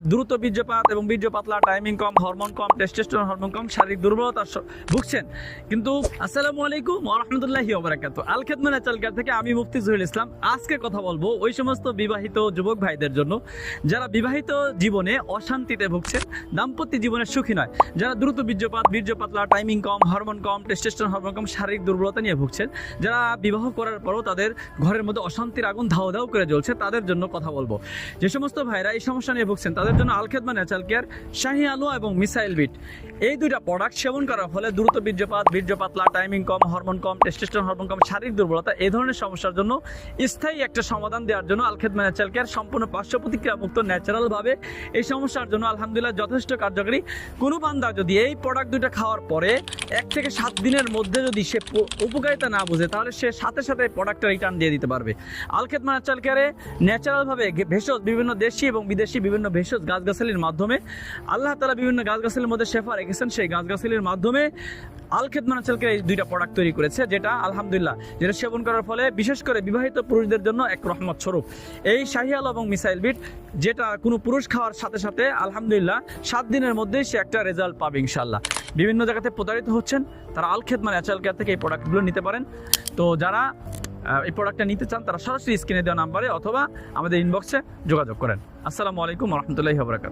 দ্রুত বীর্যপাত এবং বীর্য পাতলা, টাইমিং কম, হরমোন কম, টেস্টোস্টেরন হরমোন কম, শারীরিক দুর্বলতা ভুগছেন কিন্তু আসসালামু আলাইকুম ওয়া রাহমাতুল্লাহি ওয়া বারাকাতুহু। আল খিদমা ন্যাচারাল কেয়ার থেকে আমি মুফতি জহিরুল ইসলাম। আজকে কথা বলবো ওই সমস্ত বিবাহিত যুবক ভাইদের জন্য যারা বিবাহিত জীবনে অশান্তিতে ভুগছেন, দাম্পত্য জীবনে সুখী নয়, যারা দ্রুত বীর্যপাত, বীর্য পাতলা, টাইমিং কম, হরমোন কম, টেস্টোস্টেরন হরমোন কম, শারীরিক দুর্বলতা নিয়ে ভুগছেন, যারা বিবাহ করার পরও তাদের ঘরের মধ্যে অশান্তির আগুন ধাও ধাও করে জ্বলছে, তাদের জন্য কথা বলবো। যে সমস্ত ভাইরা এই সমস্যা নিয়ে ভুগছেন তাদের জন্য আল খিদমা ন্যাচারাল কেয়ার শাহি আলো এবং মিসাইল বিট এই দুইটা প্রোডাক্ট সেবন করার ফলে দ্রুত বীর্যপাত, বীর্য পাতলা, টাইমিং কম, হরমোন কম, টেস্টোস্টেরন হরমোন কম, শারীরিক দুর্বলতা এই ধরনের সমস্যার জন্য স্থায়ী একটা সমাধান দেওয়ার জন্য আল খিদমা ন্যাচারাল কেয়ার সম্পূর্ণ পার্শ্ব প্রতিক্রিয়া মুক্ত ন্যাচারাল ভাবে এই সমস্যার জন্য আলহামদুলিল্লাহ যথেষ্ট কার্যকরী। কোনো বান্দা যদি এই প্রোডাক্ট দুইটা খাওয়ার পরে 1 থেকে 7 দিনের মধ্যে যদি সে উপকারিতা না বুঝে তাহলে সে সাথে সাথে প্রোডাক্টটা রিটার্ন দিয়ে দিতে পারবে। আল খিদমা ন্যাচারাল কেয়ারে ন্যাচারাল ভাবে ভেষজ বিভিন্ন দেশি এবং বিদেশি বিভিন্ন ভেষজ গাছগাছালির মাধ্যমে আল্লাহ তাআলা বিভিন্ন গাছগাছালির মধ্যে শেফা রেখেছেন, সেই গাছগাছালির মাধ্যমে আল খিদমা ন্যাচারাল কেয়ার এই দুইটা প্রোডাক্ট তৈরি করেছে, যেটা আলহামদুলিল্লাহ যেটা সেবন করার ফলে বিশেষ করে বিবাহিত পুরুষদের জন্য এক রহমত স্বরূপ। এই শাহি আলো এবং মিসাইল বিট যেটা কোনো পুরুষ খাওয়ার সাথে সাথে আলহামদুলিল্লাহ 7 দিনের মধ্যেই সে একটা রেজাল্ট পাবে ইনশাআল্লাহ। বিভিন্ন জায়গাতে প্রতারিত হচ্ছেন তারা আল খিদমা ন্যাচারাল কেয়ার থেকে এই প্রোডাক্টগুলো নিতে পারেন। তো যারা এই প্রোডাক্টটা নিতে চান তারা সরাসরি স্ক্রিনে দেওয়া নাম্বারে অথবা আমাদের ইনবক্সে যোগাযোগ করেন। আসসালামু আলাইকুম ওয়া রাহমাতুল্লাহি ওয়া বারাকাতুহু।